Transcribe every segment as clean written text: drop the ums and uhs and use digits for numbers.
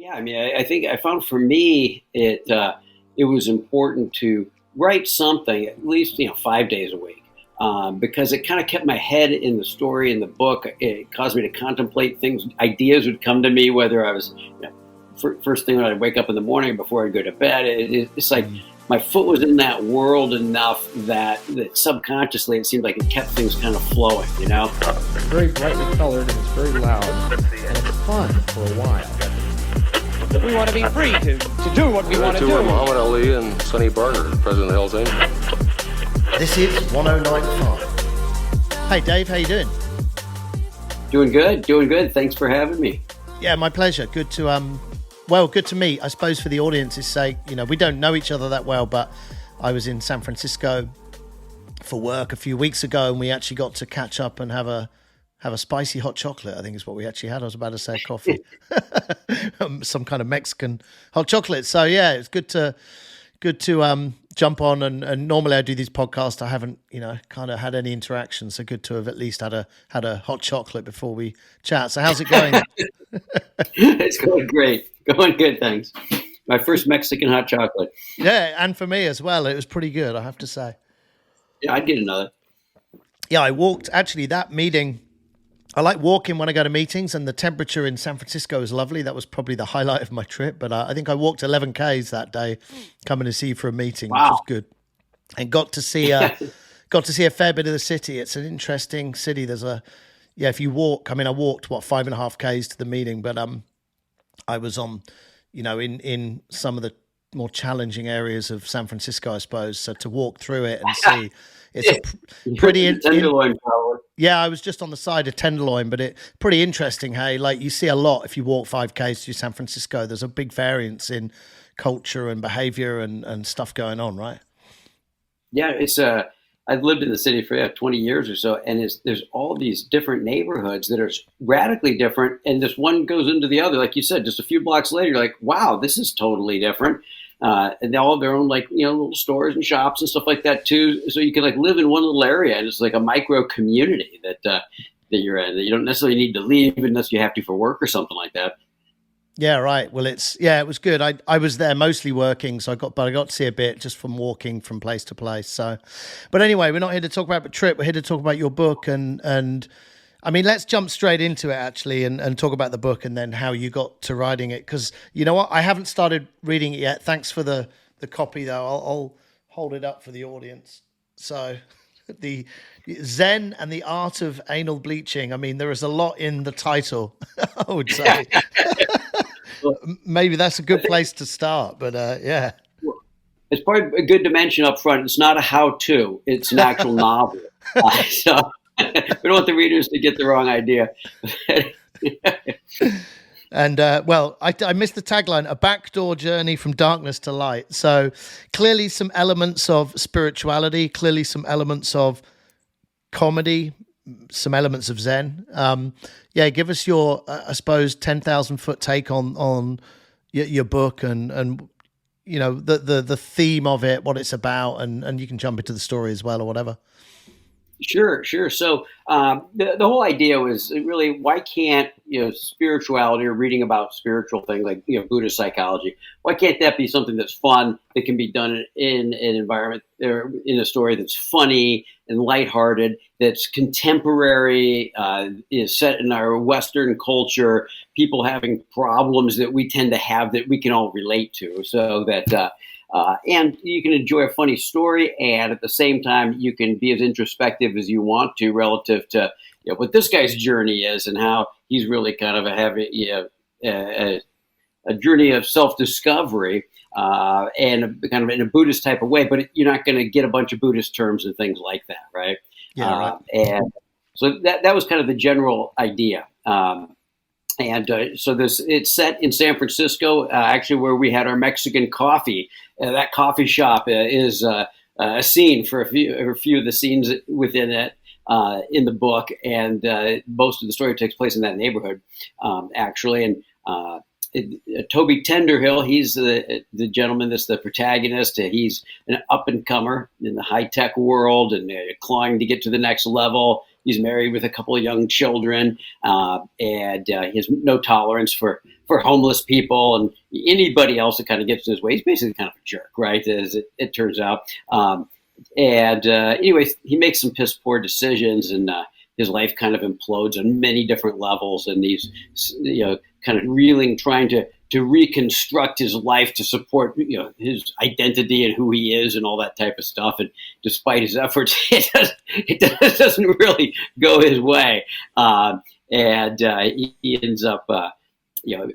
Yeah, I mean, I think I found for me it was important to write something at least 5 days a week, because it kind of kept my head in the story in the book. It caused me to contemplate things. Ideas would come to me whether I was first thing when I'd wake up in the morning before I'd go to bed. It's like my foot was in that world enough that subconsciously it seemed like it kept things kind of flowing. It's very brightly colored and it's very loud and it's fun for a while. We want to be free to do what we want to do. Muhammad Ali and Sonny Barker, President of the Hells Angels. This is 1095. Hey Dave, how you doing? Doing good. Thanks for having me. Yeah, my pleasure. Good to meet. I suppose for the audience's sake, we don't know each other that well, but I was in San Francisco for work a few weeks ago, and we actually got to catch up and have a spicy hot chocolate. I think is what we actually had. I was about to say coffee, some kind of Mexican hot chocolate. So yeah, it's good to jump on. And normally I do these podcasts. I haven't kind of had any interaction. So good to have at least had a hot chocolate before we chat. So how's it going? It's going great. Going good, thanks. My first Mexican hot chocolate. Yeah, and for me as well. It was pretty good, I have to say. Yeah, I'd get another. Yeah, I walked, actually, that meeting, I like walking when I go to meetings, and the temperature in San Francisco is lovely. That was probably the highlight of my trip, but I think I walked 11 Ks that day coming to see you for a meeting, wow. Which was good. And got to see a fair bit of the city. It's an interesting city. If you walk, I walked 5.5 Ks to the meeting, but I was on, in some of the more challenging areas of San Francisco, I suppose. So to walk through it and see, it's pretty Tenderloin, probably. Yeah, I was just on the side of Tenderloin, but pretty interesting. Hey, like you see a lot if you walk 5Ks through San Francisco. There's a big variance in culture and behavior and stuff going on, right? Yeah, I've lived in the city for 20 years or so, and there's all these different neighborhoods that are radically different, and this one goes into the other. Like you said, just a few blocks later, you're like, wow, this is totally different. And they all have their own little stores and shops and stuff like that too. So you can live in one little area, and it's like a micro community that you're in. That you don't necessarily need to leave unless you have to for work or something like that. Yeah, right. Well, it was good. I was there mostly working, so I got to see a bit just from walking from place to place. So, but anyway, we're not here to talk about the trip. We're here to talk about your book, and let's jump straight into it actually, and talk about the book and then how you got to writing it. Because you know what, I haven't started reading it yet. Thanks for the copy though. I'll hold it up for the audience. So, the Zen and the Art of Anal Bleaching. There is a lot in the title, I would say. Maybe that's a good place to start, but yeah. It's probably a good dimension up front. It's not a how-to. It's an actual novel. So we don't want the readers to get the wrong idea. And, I missed the tagline, a backdoor journey from darkness to light. So clearly some elements of spirituality, clearly some elements of comedy, some elements of Zen. Give us your, I suppose, 10,000 foot take on your book and the theme of it, what it's about, and you can jump into the story as well or whatever. Sure. So the whole idea was really, why can't spirituality or reading about spiritual things like Buddhist psychology, why can't that be something that's fun, that can be done in an environment or in a story that's funny and lighthearted, that's contemporary, is set in our Western culture, people having problems that we tend to have that we can all relate to, so that and you can enjoy a funny story, and at the same time, you can be as introspective as you want to relative to what this guy's journey is and how he's really kind of a journey of self-discovery and kind of in a Buddhist type of way. But you're not going to get a bunch of Buddhist terms and things like that, right? Yeah, right. And so that was kind of the general idea. So it's set in San Francisco, actually where we had our Mexican coffee. That coffee shop is a scene for a few of the scenes within it in the book, and most of the story takes place in that neighborhood, actually. And Toby Tenderhill, he's the gentleman that's the protagonist. He's an up-and-comer in the high-tech world and clawing to get to the next level. He's married with a couple of young children, and he has no tolerance for for homeless people and anybody else that kind of gets in his way. He's basically kind of a jerk, right? As it turns out. Anyways, he makes some piss poor decisions, and his life kind of implodes on many different levels. And he's, kind of reeling, trying to reconstruct his life to support, his identity and who he is and all that type of stuff. And despite his efforts, it doesn't really go his way. He ends up,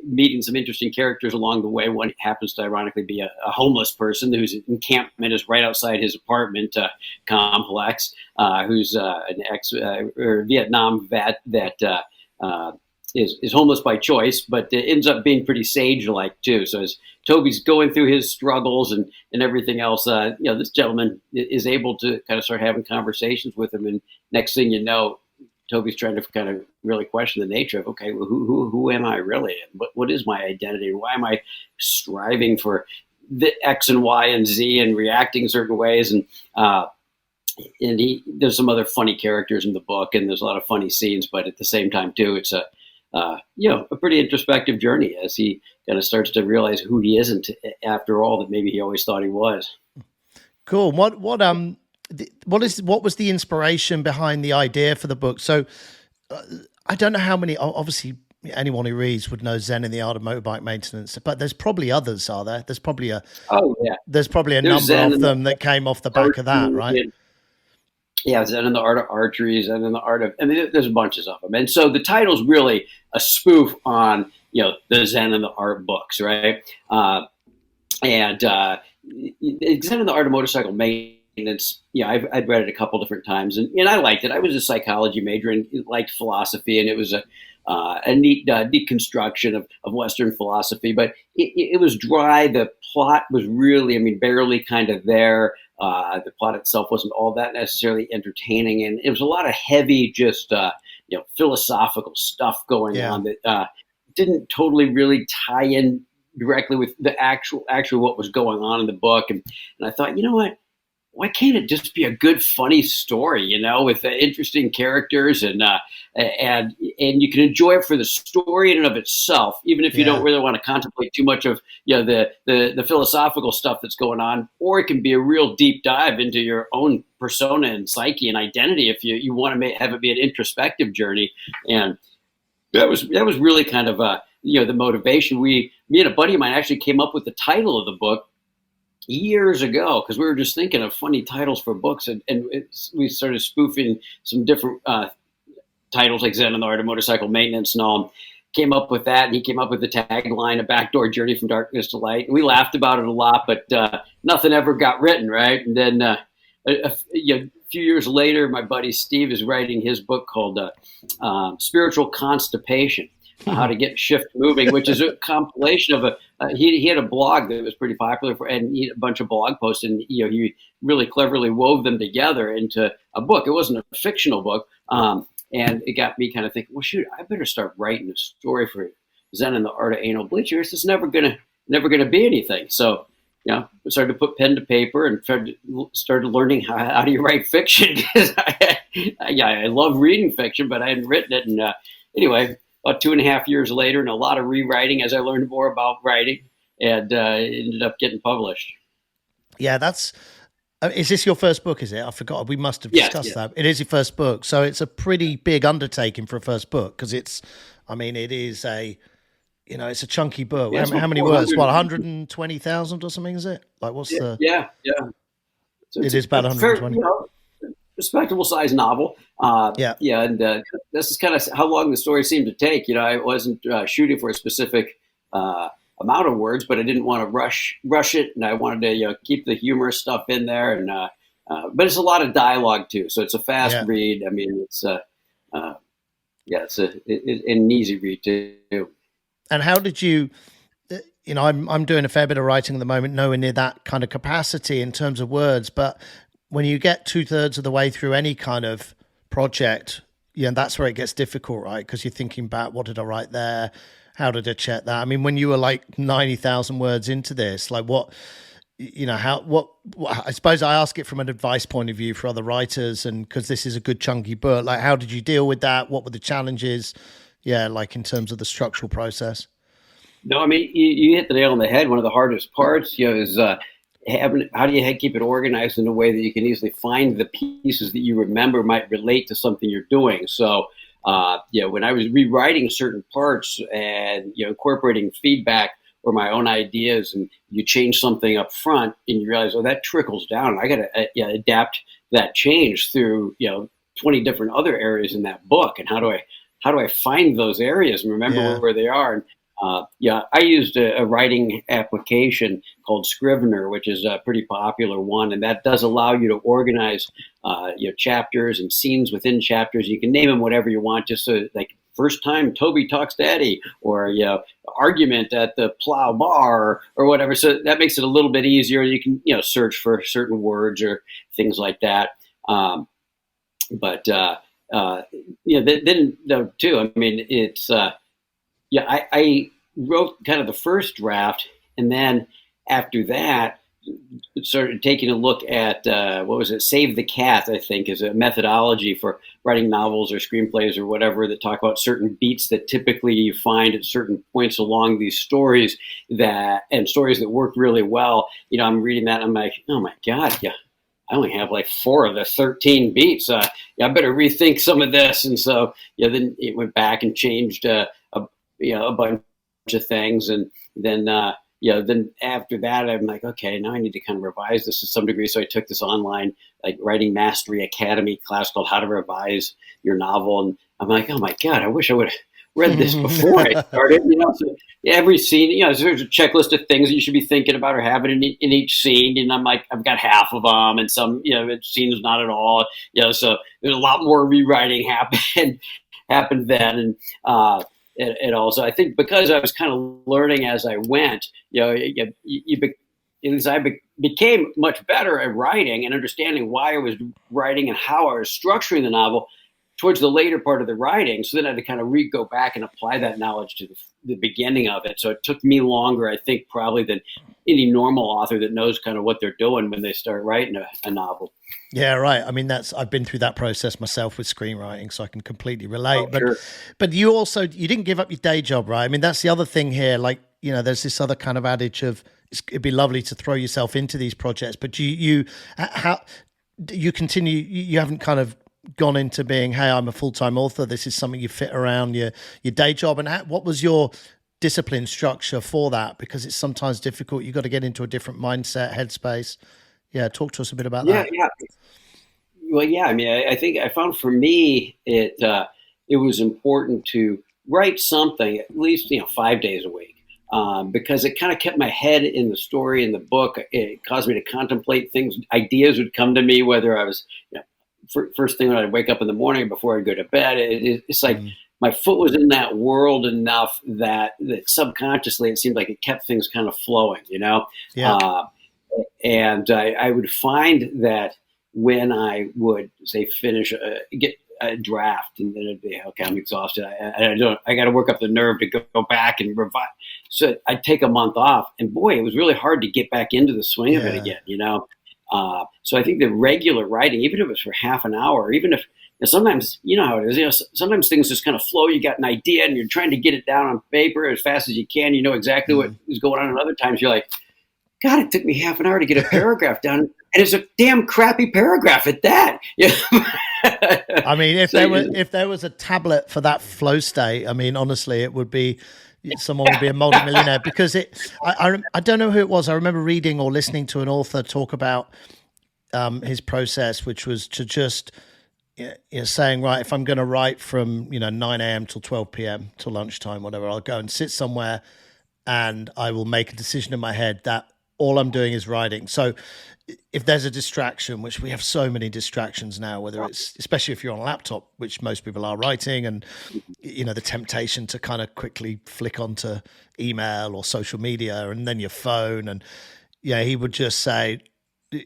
meeting some interesting characters along the way. One happens to ironically be a homeless person whose encampment is right outside his apartment complex, who's an Vietnam vet that is homeless by choice, but ends up being pretty sage-like too. So as Toby's going through his struggles and everything else, this gentleman is able to kind of start having conversations with him, and next thing you know, Toby's trying to kind of really question the nature of, okay, well, who am I really? And what is my identity? Why am I striving for the X and Y and Z and reacting certain ways? And there's some other funny characters in the book, and there's a lot of funny scenes, but at the same time too, it's a pretty introspective journey as he kind of starts to realize who he isn't after all that maybe he always thought he was. Cool. What was the inspiration behind the idea for the book? So I don't know how many, obviously anyone who reads would know Zen and the Art of Motorbike Maintenance, but there's probably others, are there? There's probably there's number Zen of them that came off the back of that, right? Yeah, Zen and the Art of Archery, Zen and the Art of, there's bunches of them. And so the title's really a spoof on, the Zen and the Art books, right? Zen and the Art of Motorcycle Maintenance, I'd read it a couple different times, and I liked it. I was a psychology major and liked philosophy, and it was a neat deconstruction of Western philosophy, but it was dry. The plot was really, barely kind of there. The plot itself wasn't all that necessarily entertaining, and it was a lot of heavy, just philosophical stuff going on that didn't totally really tie in directly with the actual what was going on in the book. And I thought, you know what? Why can't it just be a good, funny story, with interesting characters and you can enjoy it for the story in and of itself, even if you don't really want to contemplate too much of the philosophical stuff that's going on, or it can be a real deep dive into your own persona and psyche and identity if you want to have it be an introspective journey. And that was really kind of the motivation. Me and a buddy of mine actually came up with the title of the book years ago, because we were just thinking of funny titles for books, and we started spoofing some different titles like Zen and the Art of Motorcycle Maintenance and all. Came up with that, and he came up with the tagline, "A Backdoor Journey from Darkness to Light." And we laughed about it a lot, but nothing ever got written, right? And then a few years later, my buddy Steve is writing his book called Spiritual Constipation. How to Get Shift Moving, which is a compilation of he had a blog that was pretty popular and he had a bunch of blog posts, and he really cleverly wove them together into a book. It wasn't a fictional book, and it got me kind of thinking, well, shoot, I better start writing a story for Zen and the Art of Anal Bleaching. This is never gonna be anything. So I started to put pen to paper and started learning how do you write fiction, because I love reading fiction, but I hadn't written it. And anyway, about 2.5 years later, and a lot of rewriting as I learned more about writing, and it ended up getting published. Yeah, is this your first book, is it? I forgot. We must have discussed that. It is your first book. So it's a pretty big undertaking for a first book, because it is it's a chunky book. Yeah, how many words? 120,000 or something, is it? Like, what's the... Yeah. So it is about 120. Respectable size novel. And this is kind of how long the story seemed to take. I wasn't shooting for a specific amount of words, but I didn't want to rush it, and I wanted to keep the humorous stuff in there. And but it's a lot of dialogue too, so it's a fast read. It's an easy read too. And how did you? I'm doing a fair bit of writing at the moment, nowhere near that kind of capacity in terms of words, but when you get 2/3 of the way through any kind of project, that's where it gets difficult, right? Because you're thinking back, what did I write there? How did I check that? When you were like 90,000 words into this, like I suppose I ask it from an advice point of view for other writers, and because this is a good chunky book, like how did you deal with that? What were the challenges? Yeah, like in terms of the structural process. No, I mean you hit the nail on the head. One of the hardest parts, is how do you keep it organized in a way that you can easily find the pieces that you remember might relate to something you're doing. So, when I was rewriting certain parts and incorporating feedback or my own ideas, and you change something up front, and you realize, oh, that trickles down. I got to adapt that change through 20 different other areas in that book, and how do I find those areas and remember where they are? And I used a writing application called Scrivener, which is a pretty popular one, and that does allow you to organize chapters and scenes within chapters. You can name them whatever you want, just so like first time Toby talks to Eddie, or argument at the plow bar or whatever. So that makes it a little bit easier. You can search for certain words or things like that. Then though too, I mean, it's I wrote kind of the first draft, and then after that started taking a look at Save the Cat, I think, is a methodology for writing novels or screenplays or whatever that talk about certain beats that typically you find at certain points along these stories and stories that work really well. I'm reading that and I'm like, oh my God, I only have like 4 of the 13 beats. I better rethink some of this. And so, then it went back and changed a bunch of things. And then, then after that, I'm like, okay, now I need to kind of revise this to some degree. So I took this online, like Writing Mastery Academy class called How to Revise Your Novel. And I'm like, oh my God, I wish I would have read this before I started. So every scene, there's a checklist of things that you should be thinking about or having in each scene. And I'm like, I've got half of them, and some, scenes not at all. So there's a lot more rewriting happened then. And also, I think because I was kind of learning as I went, became much better at writing and understanding why I was writing and how I was structuring the novel towards the later part of the writing. So then I had to kind of go back and apply that knowledge to the beginning of it. So it took me longer, I think, probably than any normal author that knows kind of what they're doing when they start writing a novel. Yeah, right. I mean, I've been through that process myself with screenwriting, so I can completely relate. But you didn't give up your day job, right? I mean, that's the other thing here. Like, there's this other kind of adage of it'd be lovely to throw yourself into these projects, but you continue. You haven't kind of gone into being, hey, I'm a full-time author. This is something you fit around your day job. And what was your discipline structure for that? Because it's sometimes difficult. You've got to get into a different mindset, headspace. Yeah, talk to us a bit about that. Yeah. Well, yeah. I mean, I think I found for me it was important to write something at least 5 days a week, because it kind of kept my head in the story in the book. It caused me to contemplate things. Ideas would come to me, whether I was first thing when I'd wake up in the morning before I'd go to bed. It's like my foot was in that world enough that subconsciously it seemed like it kept things kind of flowing. Yeah. And I would find that when I would say get a draft, and then it'd be, okay, I'm exhausted. I got to work up the nerve to go back and revise. So I'd take a month off, and boy, it was really hard to get back into the swing of it again, So I think the regular writing, even if it was for half an hour, even if sometimes, how it is, sometimes things just kind of flow. You got an idea and you're trying to get it down on paper as fast as you can. You know exactly what is going on. And other times you're like, God, it took me half an hour to get a paragraph down, and it's a damn crappy paragraph at that. I mean, if there was a tablet for that flow state, I mean, honestly, it would be someone would be a multimillionaire, because I don't know who it was. I remember reading or listening to an author talk about his process, which was to just saying, right, if I'm going to write from 9 a.m. till 12 p.m. till lunchtime, whatever, I'll go and sit somewhere and I will make a decision in my head that all I'm doing is writing. So if there's a distraction, which we have so many distractions now, whether it's, especially if you're on a laptop, which most people are writing, and, the temptation to kind of quickly flick onto email or social media and then your phone. And he would just say,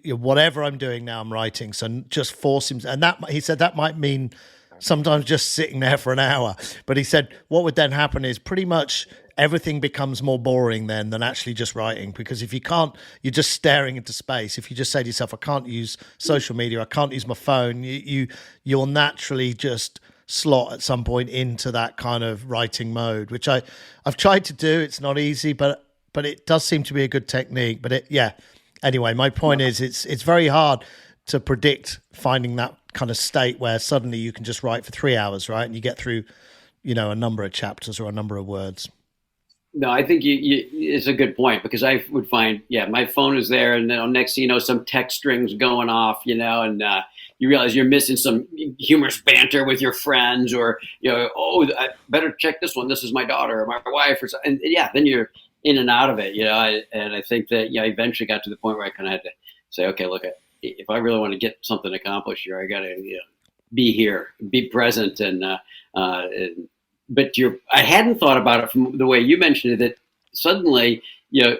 whatever I'm doing now, I'm writing. So just force him. And he said that might mean sometimes just sitting there for an hour. But he said what would then happen is pretty much everything becomes more boring then than actually just writing, because if you can't, you're just staring into space. If you just say to yourself, I can't use social media, I can't use my phone, you'll naturally just slot at some point into that kind of writing mode, which I've tried to do. It's not easy, but it does seem to be a good technique. But anyway, my point is it's very hard to predict finding that kind of state where suddenly you can just write for 3 hours, right? And you get through, a number of chapters or a number of words. No, I think it's a good point, because I would find, my phone is there, and then next thing you know, some text strings going off, and you realize you're missing some humorous banter with your friends, or I better check this one. This is my daughter or my wife, or something. And then you're in and out of it, And I think that I eventually got to the point where I kind of had to say, okay, look, if I really want to get something accomplished here, I got to be here, be present, but I hadn't thought about it from the way you mentioned it, that suddenly, you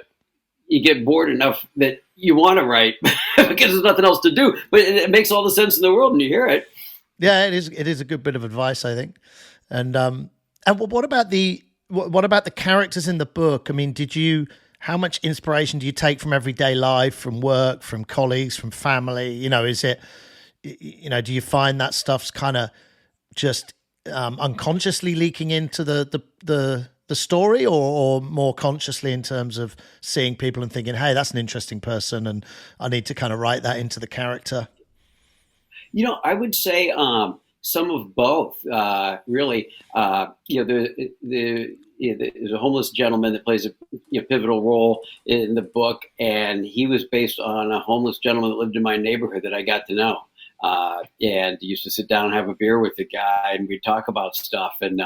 get bored enough that you want to write because there's nothing else to do, but it makes all the sense in the world when you hear it. Yeah, it is a good bit of advice, I think. And what about the characters in the book? I mean, how much inspiration do you take from everyday life, from work, from colleagues, from family? Is it, do you find that stuff's kind of just unconsciously leaking into the story, or more consciously in terms of seeing people and thinking, hey, that's an interesting person and I need to kind of write that into the character? I would say some of both, really. There's a homeless gentleman that plays a pivotal role in the book, and he was based on a homeless gentleman that lived in my neighborhood that I got to know. And used to sit down and have a beer with the guy, and we'd talk about stuff. And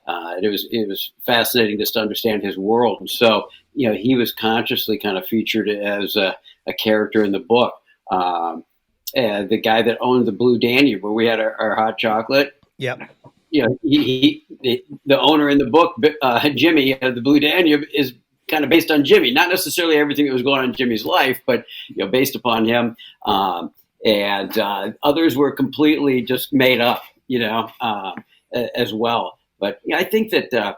it was fascinating just to understand his world. And so, he was consciously kind of featured as a character in the book. And the guy that owned the Blue Danube, where we had our hot chocolate. Yep. The owner in the book, Jimmy, the Blue Danube, is kind of based on Jimmy. Not necessarily everything that was going on in Jimmy's life, but based upon him. And others were completely just made up, as well. But I think that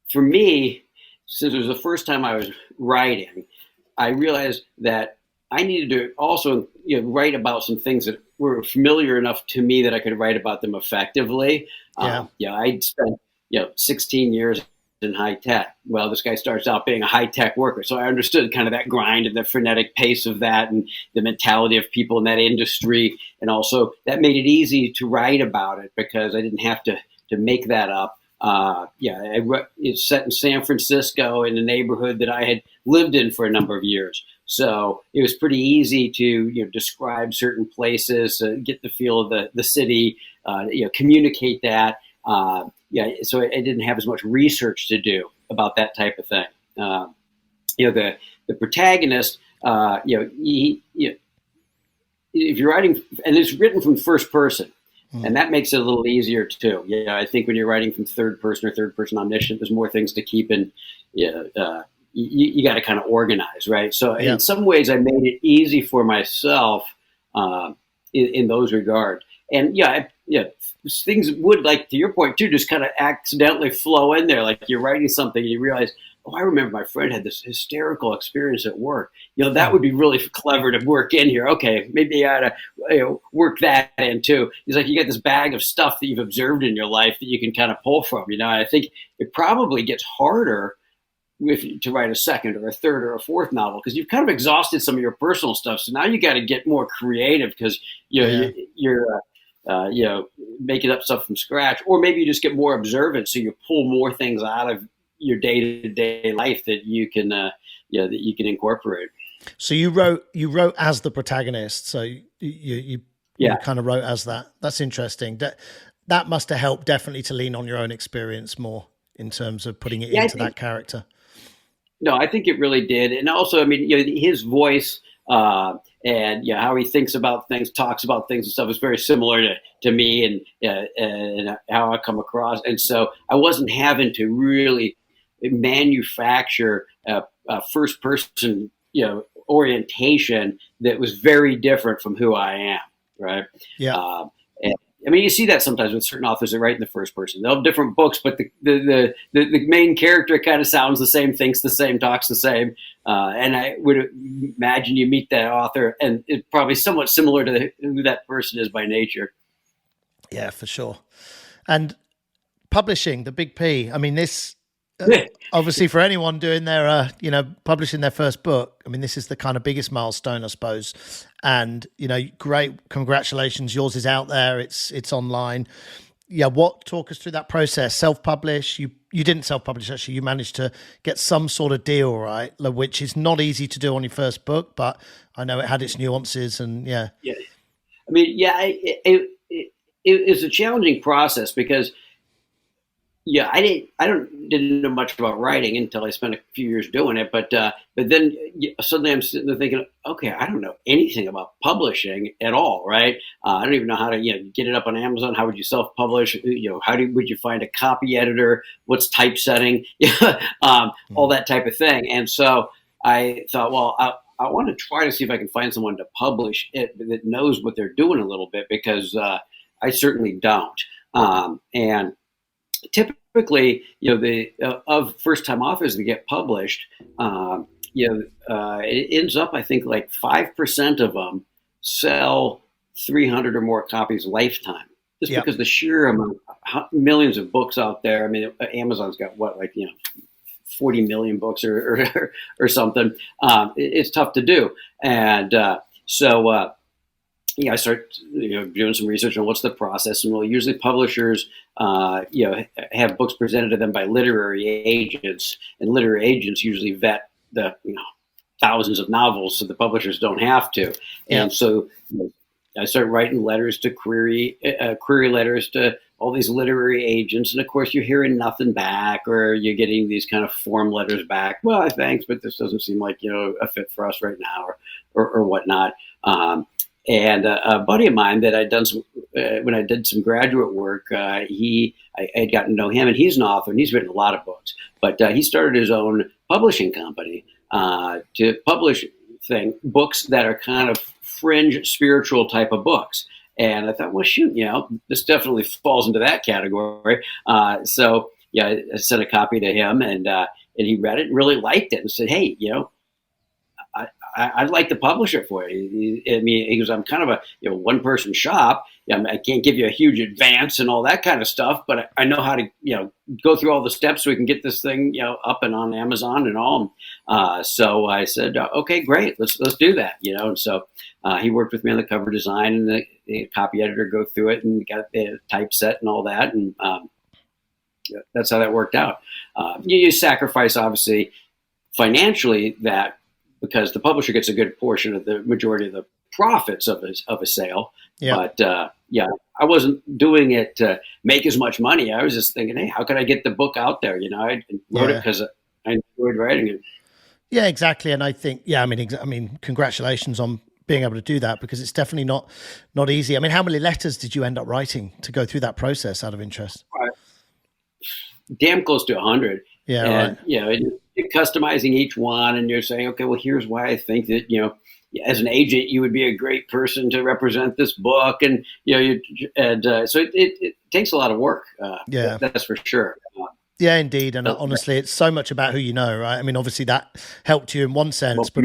for me, since it was the first time I was writing, I realized that I needed to also write about some things that were familiar enough to me that I could write about them effectively. I'd spent 16 years in high tech. Well, this guy starts out being a high tech worker, so I understood kind of that grind and the frenetic pace of that, and the mentality of people in that industry, and also that made it easy to write about it because I didn't have to make that up. It's set in San Francisco, in a neighborhood that I had lived in for a number of years. So it was pretty easy to describe certain places, get the feel of the city, communicate that. So I didn't have as much research to do about that type of thing. The protagonist, if you're writing, and it's written from first person, and that makes it a little easier too. I think when you're writing from third person or third person omniscient, there's more things to keep in. You got to kind of organize, right? So in some ways, I made it easy for myself in those regards. And things would, like to your point too, just kind of accidentally flow in there. Like you're writing something and you realize, oh, I remember my friend had this hysterical experience at work. That would be really clever to work in here. Okay, maybe I ought to work that in too. It's like you get this bag of stuff that you've observed in your life that you can kind of pull from. I think it probably gets harder to write a second or a third or a fourth novel because you've kind of exhausted some of your personal stuff. So now you got to get more creative because you're making up stuff from scratch, or maybe you just get more observant, so you pull more things out of your day-to-day life that you can incorporate. So you wrote as the protagonist, so you kind of wrote as that. That's interesting. That must have helped definitely to lean on your own experience more in terms of putting it into that character. No, I think it really did. And also, I mean, his voice and how he thinks about things, talks about things and stuff is very similar to me and how I come across. And so I wasn't having to really manufacture a first person, orientation that was very different from who I am. Right. Yeah. And I mean, you see that sometimes with certain authors that write in the first person. They'll have different books, but the main character kind of sounds the same, thinks the same, talks the same. And I would imagine you meet that author, and it's probably somewhat similar to who that person is by nature. Yeah, for sure. And publishing, the big P. I mean, this obviously for anyone doing their, publishing their first book. I mean, this is the kind of biggest milestone, I suppose. And great, congratulations. Yours is out there. It's online. Yeah. Talk us through that process? Self-publish. You didn't self-publish, actually. You managed to get some sort of deal, right? Which is not easy to do on your first book, but I know it had its nuances, and yeah. Yeah. I mean, yeah, it's a challenging process because, I didn't know much about writing until I spent a few years doing it. But then suddenly I'm sitting there thinking, okay, I don't know anything about publishing at all, right? I don't even know how to get it up on Amazon. How would you self-publish? Would you find a copy editor? What's typesetting? All that type of thing. And so I thought, well, I want to try to see if I can find someone to publish it that knows what they're doing a little bit, because I certainly don't. And typically, of first-time authors that get published, it ends up, I think, like 5% of them sell 300 or more copies lifetime, just because the sheer amount, millions of books out there. I mean, Amazon's got 40 million books or something. It's tough to do, and so. I start doing some research on what's the process, and usually publishers have books presented to them by literary agents, and literary agents usually vet the thousands of novels, so the publishers don't have to. And so I start writing letters to query letters to all these literary agents, and of course you're hearing nothing back, or you're getting these kind of form letters back. Well, thanks, but this doesn't seem like a fit for us right now, or whatnot. And a buddy of mine that I'd done when I did some graduate work, I had gotten to know him, and he's an author, and he's written a lot of books. But he started his own publishing company to publish books that are kind of fringe spiritual type of books. And I thought, well, shoot, this definitely falls into that category. So I sent a copy to him, and he read it and really liked it, and said, hey, I'd like to publish it for you. I mean, he goes, I'm kind of a one-person shop. I can't give you a huge advance and all that kind of stuff, but I know how to go through all the steps so we can get this thing up and on Amazon and all. So I said, okay, great, let's do that. And so he worked with me on the cover design and the copy editor, go through it, and got the typeset and all that, and that's how that worked out. You sacrifice, obviously, financially that, because the publisher gets a good portion of the majority of the profits of a sale. Yeah. But I wasn't doing it to make as much money. I was just thinking, hey, how can I get the book out there? I wrote it because I enjoyed writing it. Yeah, exactly. And I think, I mean, congratulations on being able to do that, because it's definitely not easy. I mean, how many letters did you end up writing to go through that process, out of interest? Damn close to 100. Yeah, and, right. You're customizing each one, and you're saying, okay, well, here's why I think that, as an agent, you would be a great person to represent this book. And, so it takes a lot of work. That's for sure. Yeah, indeed. And honestly, it's so much about who you know, right? I mean, obviously that helped you in one sense, but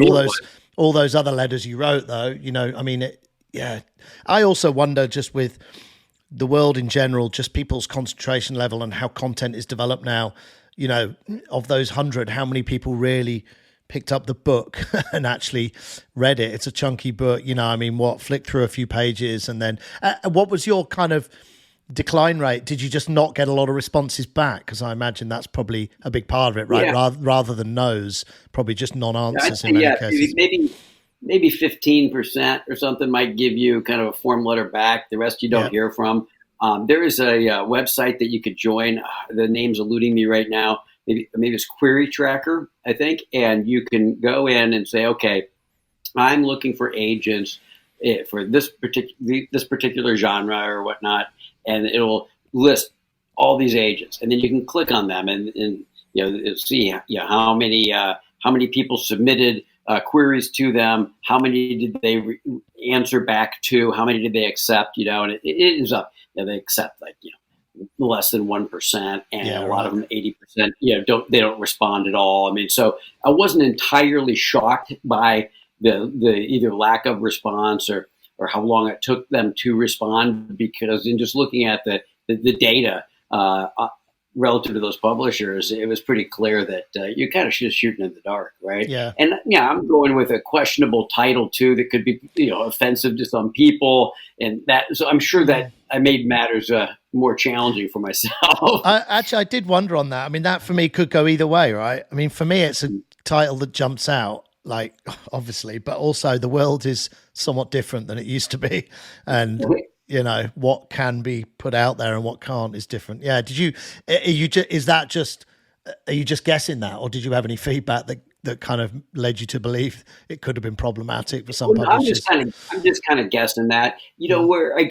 all those other letters you wrote, though, I mean, I also wonder, just with the world in general, just people's concentration level and how content is developed now, of those 100, how many people really picked up the book and actually read it? It's a chunky book, flicked through a few pages, and then what was your kind of decline rate? Did you just not get a lot of responses back? Because I imagine that's probably a big part of it, right? Yeah. Rather than no's, probably just non-answers in many cases. Maybe 15% or something might give you kind of a form letter back. The rest you don't hear from. There is a website that you could join. The name's eluding me right now. Maybe it's Query Tracker, I think. And you can go in and say, okay, I'm looking for agents for this particular genre or whatnot, and it'll list all these agents. And then you can click on them and it'll see how many people submitted queries to them, how many did they answer back to, how many did they accept, and it ends up. They accept less than 1%, and a lot of them 80%. They don't respond at all. I mean, so I wasn't entirely shocked by the either lack of response or or how long it took them to respond, because in just looking at the data relative to those publishers, it was pretty clear that you're kind of just shooting in the dark, right? Yeah. And yeah, I'm going with a questionable title too that could be offensive to some people, and that. So I'm sure that I made matters more challenging for myself. I did wonder on that. I mean, that for me could go either way, right? I mean, for me, it's a title that jumps out, like obviously, but also the world is somewhat different than it used to be, and what can be put out there and what can't is different. Yeah. Are you just guessing that, or did you have any feedback that kind of led you to believe it could have been problematic for some publishers? I'm just kind of guessing that. Where I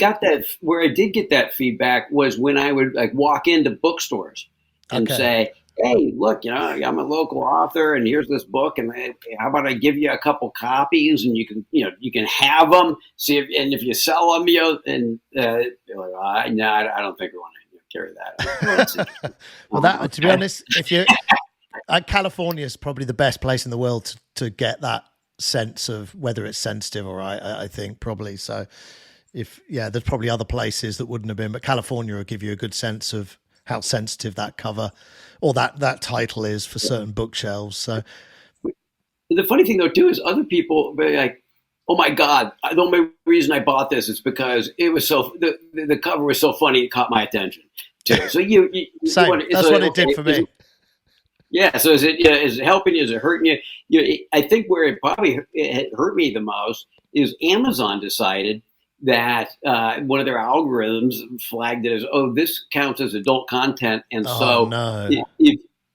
did get that feedback was when I would like walk into bookstores and say, "Hey, look, I'm a local author, and here's this book, and how about I give you a couple copies, and you can have them, see if you sell them, and you're like, no, I don't think we want to carry that." Well, to be honest, if you California is probably the best place in the world to get that sense of whether it's sensitive or right. I think probably so. There's probably other places that wouldn't have been, but California will give you a good sense of how sensitive that cover or that title is for certain bookshelves. So the funny thing though too is other people be like, "Oh my God, the only reason I bought this is because it was the cover was so funny, it caught my attention too." So that's what it did for me. Yeah. So is it helping you? Is it hurting you? I think where it hurt me the most is Amazon decided that one of their algorithms flagged it as, this counts as adult content. And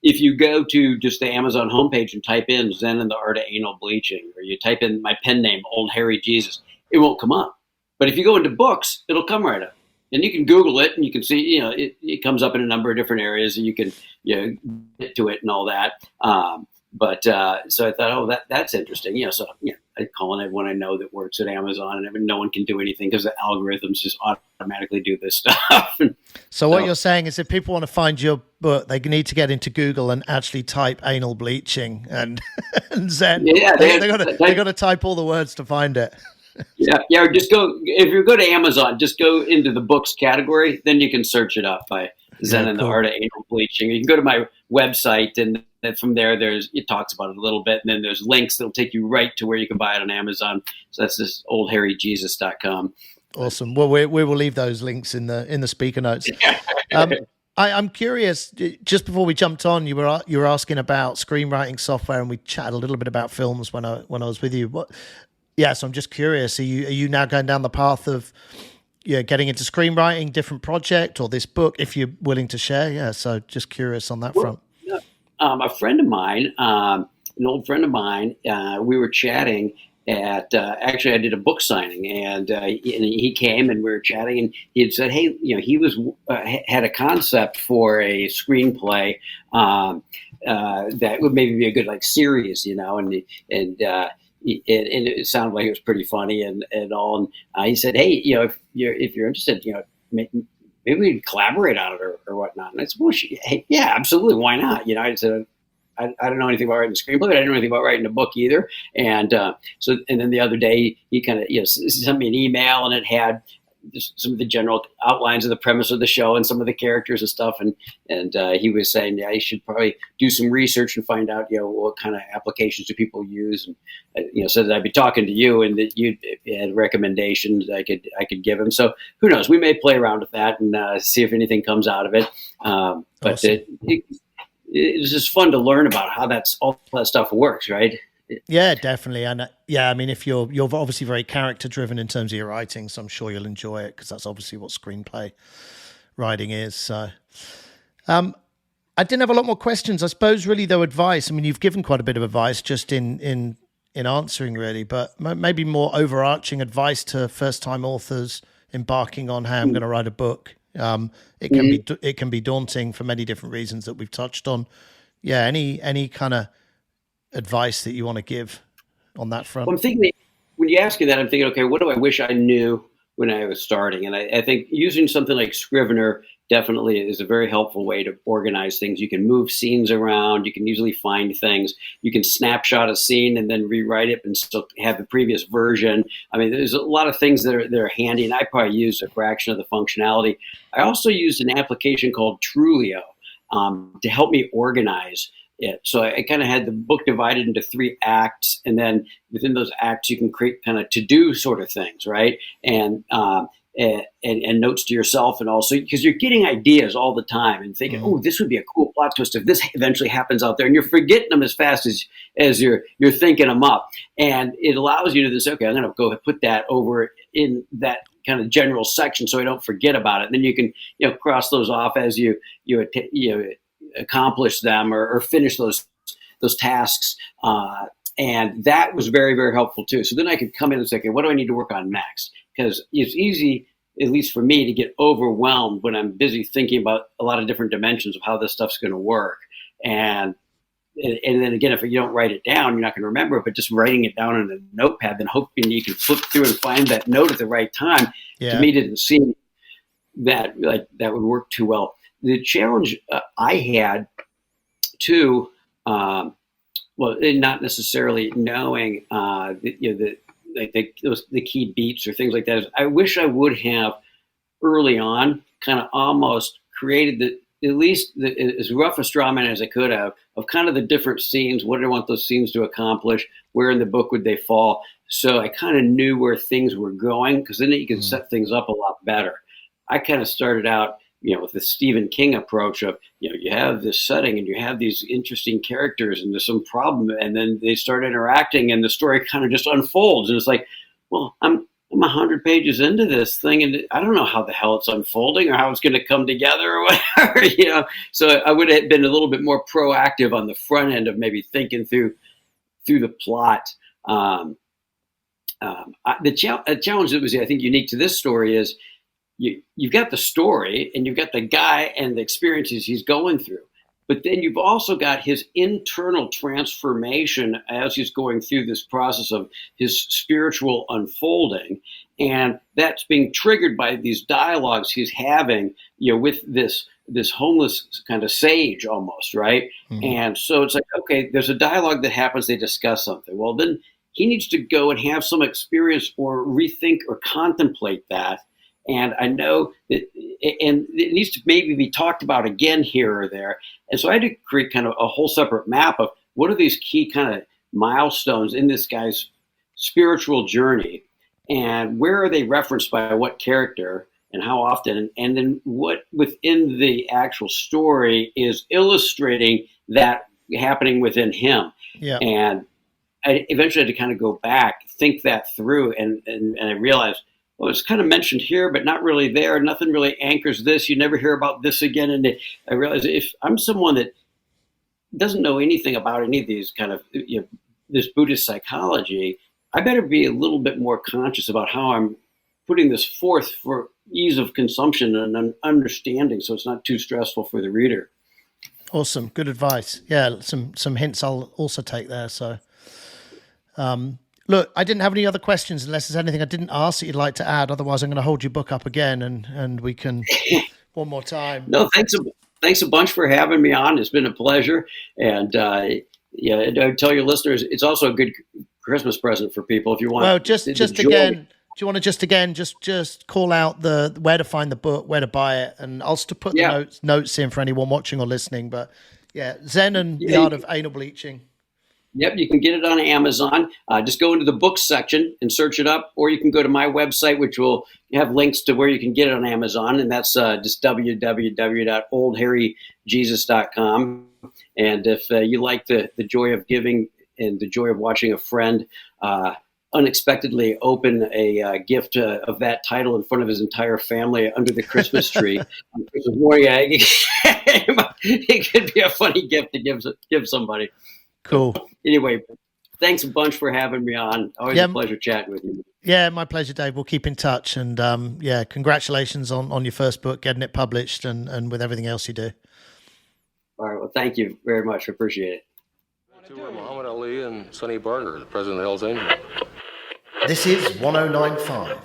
if you go to just the Amazon homepage and type in Zen and the Art of Anal Bleaching, or you type in my pen name, Old Harry Jesus, it won't come up. But if you go into books, it'll come right up. And you can Google it and you can see, it comes up in a number of different areas, and you can get to it and all that. So I thought, that's interesting. I call it when I know that works at Amazon, and no one can do anything because the algorithms just automatically do this stuff. So what you're saying is, if people want to find your book, they need to get into Google and actually type anal bleaching and Zen. Yeah, they got to type all the words to find it. Or just go, if you go to Amazon, just go into the books category, then you can search it up by Zen and the Art of Anal Bleaching. You can go to my website, and then from there, it talks about it a little bit, and then there's links that'll take you right to where you can buy it on Amazon. So that's this oldharryjesus.com. Awesome. Well, we will leave those links in the speaker notes. I'm curious. Just before we jumped on, you were asking about screenwriting software, and we chatted a little bit about films when I was with you. So I'm just curious. Are you now going down the path of getting into screenwriting, different project, or this book, if you're willing to share? Yeah. So just curious on that front. A friend of mine, an old friend of mine, we were chatting at, actually I did a book signing, and he came and we were chatting, and he had said, hey, he had a concept for a screenplay that would maybe be a good series, and it sounded like it was pretty funny and all. And he said, hey, if you're interested, maybe we could collaborate on it or whatnot. And I said, well, hey, yeah, absolutely. Why not? I said, I don't know anything about writing a screenplay, but I didn't know anything about writing a book either. And then the other day he kind of sent me an email, and it had just some of the general outlines of the premise of the show and some of the characters and stuff. And he was saying, you should probably do some research and find out, what kind of applications do people use. And, so that I'd be talking to you, and that you had recommendations I could give him. So who knows, we may play around with that and see if anything comes out of it. But awesome. It's just fun to learn about how all that stuff works, right? Yeah, definitely. And I mean, if you're obviously very character driven in terms of your writing, so I'm sure you'll enjoy it, because that's obviously what screenplay writing is. So I didn't have a lot more questions. I suppose really though, advice. I mean, you've given quite a bit of advice just in answering really, but maybe more overarching advice to first time authors embarking on, hey, I'm going to write a book. It can be daunting for many different reasons that we've touched on. Yeah. Any kind of advice that you want to give on that front? Well, I'm thinking, when you ask me that, I'm thinking, okay, what do I wish I knew when I was starting? And I think using something like Scrivener definitely is a very helpful way to organize things. You can move scenes around. You can easily find things. You can snapshot a scene and then rewrite it and still have the previous version. I mean, there's a lot of things that are handy, and I probably use a fraction of the functionality. I also used an application called Trulio to help me organize it. So I kind of had the book divided into 3 acts, and then within those acts, you can create kind of to-do sort of things, right? And notes to yourself, and also because you're getting ideas all the time and thinking, oh, this would be a cool plot twist if this eventually happens out there, and you're forgetting them as fast as you're thinking them up, and it allows you to just, okay, I'm going to go put that over in that kind of general section so I don't forget about it. And then you can cross those off as you accomplish them or finish those tasks. And that was very, very helpful too. So then I could come in and say, okay, what do I need to work on next? Because it's easy, at least for me, to get overwhelmed when I'm busy thinking about a lot of different dimensions of how this stuff's going to work. And then again, if you don't write it down, you're not going to remember it. But just writing it down on a notepad, then hoping you can flip through and find that note at the right time, to me didn't seem that like that would work too well. The challenge I had too, well, not necessarily knowing the key beats or things like that, is I wish I would have early on kind of almost created at least as rough a straw man as I could have of kind of the different scenes. What did I want those scenes to accomplish? Where in the book would they fall? So I kind of knew where things were going, because then you can set things up a lot better. I kind of started out, with the Stephen King approach of, you have this setting and you have these interesting characters and there's some problem, and then they start interacting and the story kind of just unfolds. And it's like, well, I'm 100 pages into this thing and I don't know how the hell it's unfolding or how it's going to come together or whatever, So I would have been a little bit more proactive on the front end of maybe thinking through the plot. The challenge that was, I think, unique to this story is, you've got the story and you've got the guy and the experiences he's going through, but then you've also got his internal transformation as he's going through this process of his spiritual unfolding. And that's being triggered by these dialogues he's having, with this homeless kind of sage almost, right? Mm-hmm. And so it's like, okay, there's a dialogue that happens, they discuss something. Well, then he needs to go and have some experience or rethink or contemplate that. And I know that, and it needs to maybe be talked about again here or there. And so I had to create kind of a whole separate map of what are these key kind of milestones in this guy's spiritual journey, and where are they referenced by what character and how often, and then what within the actual story is illustrating that happening within him. Yeah. And I eventually had to kind of go back, think that through, and I realized, well, it's kind of mentioned here, but not really there. Nothing really anchors this. You never hear about this again. And I realized if I'm someone that doesn't know anything about any of these kind of, this Buddhist psychology, I better be a little bit more conscious about how I'm putting this forth for ease of consumption and understanding, so it's not too stressful for the reader. Awesome. Good advice. Yeah, some hints I'll also take there. So, look, I didn't have any other questions unless there's anything I didn't ask that you'd like to add. Otherwise, I'm going to hold your book up again and we can one more time. No, thanks a bunch for having me on. It's been a pleasure. And I tell your listeners, it's also a good Christmas present for people if you want. Well, just again, do you want to just call out the where to find the book, where to buy it, and I'll still put the notes in for anyone watching or listening. But yeah, Zen and the Art of Anal Bleaching. Yep, you can get it on Amazon. Just go into the books section and search it up, or you can go to my website, which will have links to where you can get it on Amazon, and that's just www.oldharryjesus.com. And if you like the joy of giving and the joy of watching a friend unexpectedly open a gift of that title in front of his entire family under the Christmas tree on Christmas morning, it could be a funny gift to give somebody. Cool. Anyway, thanks a bunch for having me on. Always a pleasure chatting with you. Yeah, my pleasure, Dave. We'll keep in touch. And congratulations on your first book, getting it published and with everything else you do. All right. Well, thank you very much. I appreciate it. To Muhammad Ali and Sonny Barger, the president of Hell's Angels. This is 1095